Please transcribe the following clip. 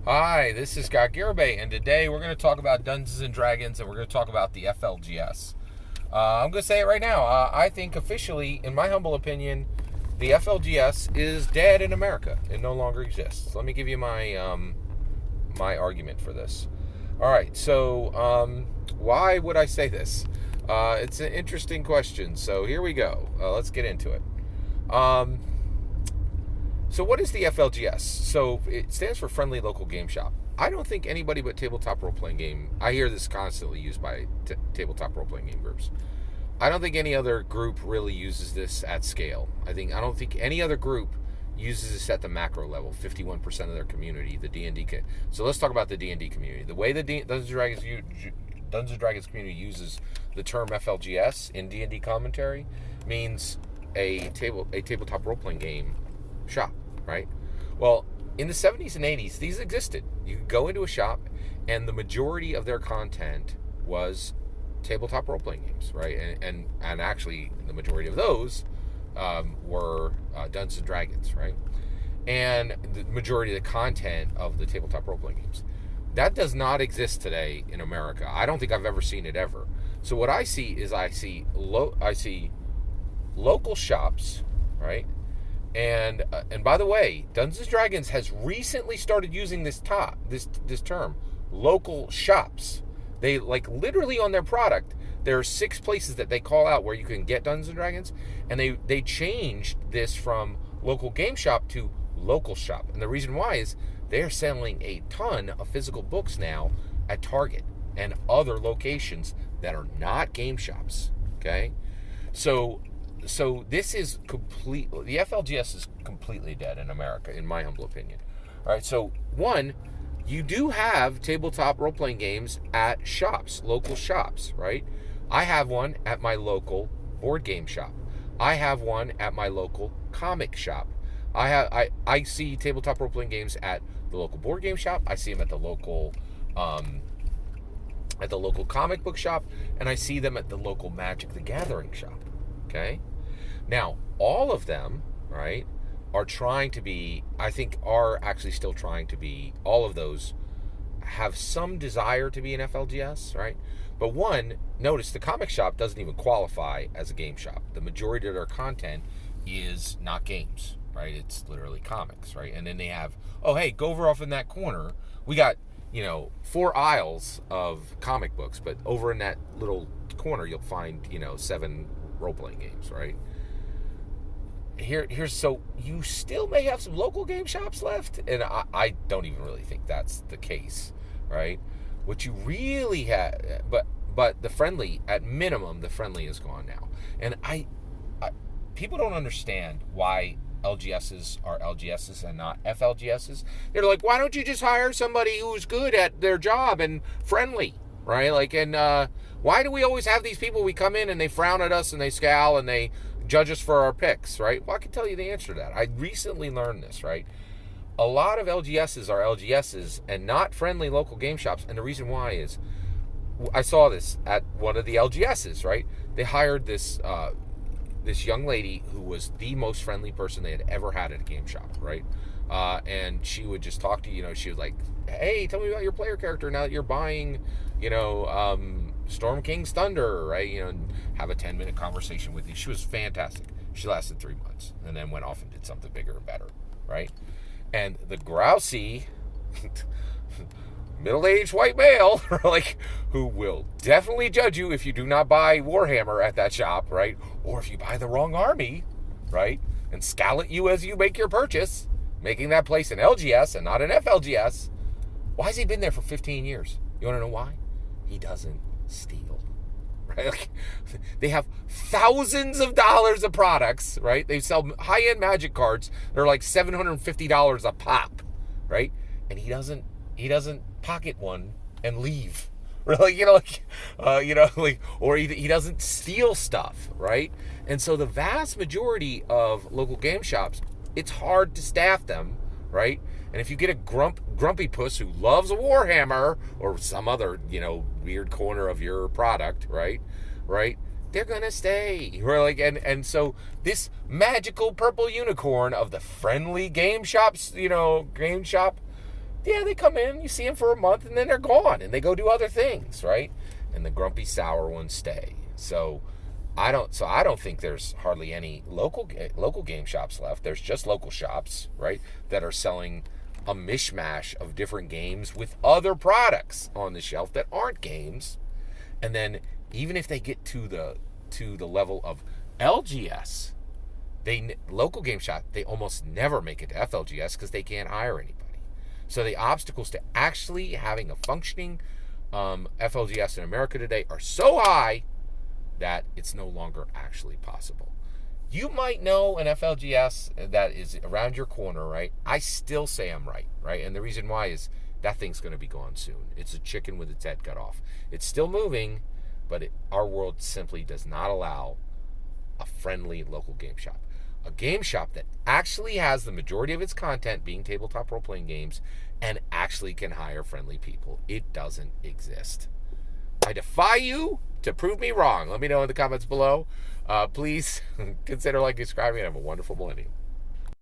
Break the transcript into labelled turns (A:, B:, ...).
A: Hi, this is Garibay, and today we're going to talk about Dungeons and Dragons, and we're going to talk about the FLGS. I'm going to say it right now. I think officially, in my humble opinion, the FLGS is dead in America. It no longer exists. Let me give you my argument for this. All right, so why would I say this? It's an interesting question. So here we go. Let's get into it. So what is the FLGS? So it stands for Friendly Local Game Shop. I don't think anybody but tabletop role-playing game, I hear this constantly used by tabletop role-playing game groups. I don't think any other group really uses this at scale. I don't think any other group uses this at the macro level. 51% of their community, the D&D. So let's talk about the D&D community. The way the Dungeons and Dragons community uses the term FLGS in D&D commentary means a tabletop role-playing game shop, right? Well, in the 70s and 80s, these existed. You could go into a shop, and the majority of their content was tabletop role-playing games, right? And actually, the majority of those were Dungeons and Dragons, right? And the majority of the content of the tabletop role-playing games. That does not exist today in America. I don't think I've ever seen it ever. So what I see is I see local shops, right? And by the way, Dungeons and Dragons has recently started using this term, local shops. They literally on their product, there are 6 places that they call out where you can get Dungeons and Dragons, and they changed this from local game shop to local shop. And the reason why is they're selling a ton of physical books now at Target and other locations that are not game shops. Okay, so this is the FLGS is completely dead in America, in my humble opinion. All right, so one, you do have tabletop role-playing games at shops, local shops, right? I have one at my local board game shop. I have one at my local comic shop. I see tabletop role-playing games at the local board game shop. I see them at the local comic book shop, and I see them at the local Magic the Gathering shop. Okay? Now, all of them, right, are trying to be, I think are actually still trying to be, all of those have some desire to be an FLGS, right? But one, notice the comic shop doesn't even qualify as a game shop. The majority of their content is not games, right? It's literally comics, right? And then they have, oh, hey, go over off in that corner. We got, 4 aisles of comic books, but over in that little corner, you'll find, 7 role-playing games, right? Here's so you still may have some local game shops left, and I don't even really think that's the case, right? What you really have, but the friendly, at minimum, the friendly is gone now, and I people don't understand why LGSs are LGSs and not FLGSs. They're like, why don't you just hire somebody who's good at their job and friendly, right? Why do we always have these people, we come in and they frown at us and they scowl and they judge us for our picks, right? Well, I can tell you the answer to that. I recently learned this, right? A lot of LGSs are LGSs and not friendly local game shops, and the reason why is I saw this at one of the LGSs, right? They hired this young lady who was the most friendly person they had ever had at a game shop, right? And she would just talk to you. She was like, "Hey, tell me about your player character now that you're buying, Storm King's Thunder, right? And have a 10-minute conversation with you." She was fantastic. She lasted 3 months and then went off and did something bigger and better, right? And the grousey middle-aged white male, who will definitely judge you if you do not buy Warhammer at that shop, right? Or if you buy the wrong army, right? And scowl at you as you make your purchase, making that place an LGS and not an FLGS. Why has he been there for 15 years? You want to know why? He doesn't steal, right? They have thousands of dollars of products, right? They sell high-end Magic cards. They're like $750 a pop, right? And he doesn't pocket one and leave, really, or he doesn't steal stuff, right? And so the vast majority of local game shops, it's hard to staff them, right? And if you get a grumpy puss who loves a Warhammer or some other, weird corner of your product, right, they're gonna stay. And so this magical purple unicorn of the friendly game shops, game shop, Yeah, they come in, you see them for a month, and then they're gone, and they go do other things, right? And the grumpy, sour ones stay. So I don't think there's hardly any local game shops left. There's just local shops, right, that are selling a mishmash of different games with other products on the shelf that aren't games. And then even if they get to the level of LGS, local game shop, they almost never make it to FLGS because they can't hire anybody. So the obstacles to actually having a functioning FLGS in America today are so high that it's no longer actually possible. You might know an FLGS that is around your corner, right? I still say I'm right? And the reason why is that thing's going to be gone soon. It's a chicken with its head cut off. It's still moving, but our world simply does not allow a friendly local game shop. A game shop that actually has the majority of its content being tabletop role-playing games and actually can hire friendly people. It doesn't exist. I defy you to prove me wrong. Let me know in the comments below. Please consider liking, subscribing, and have a wonderful millennium.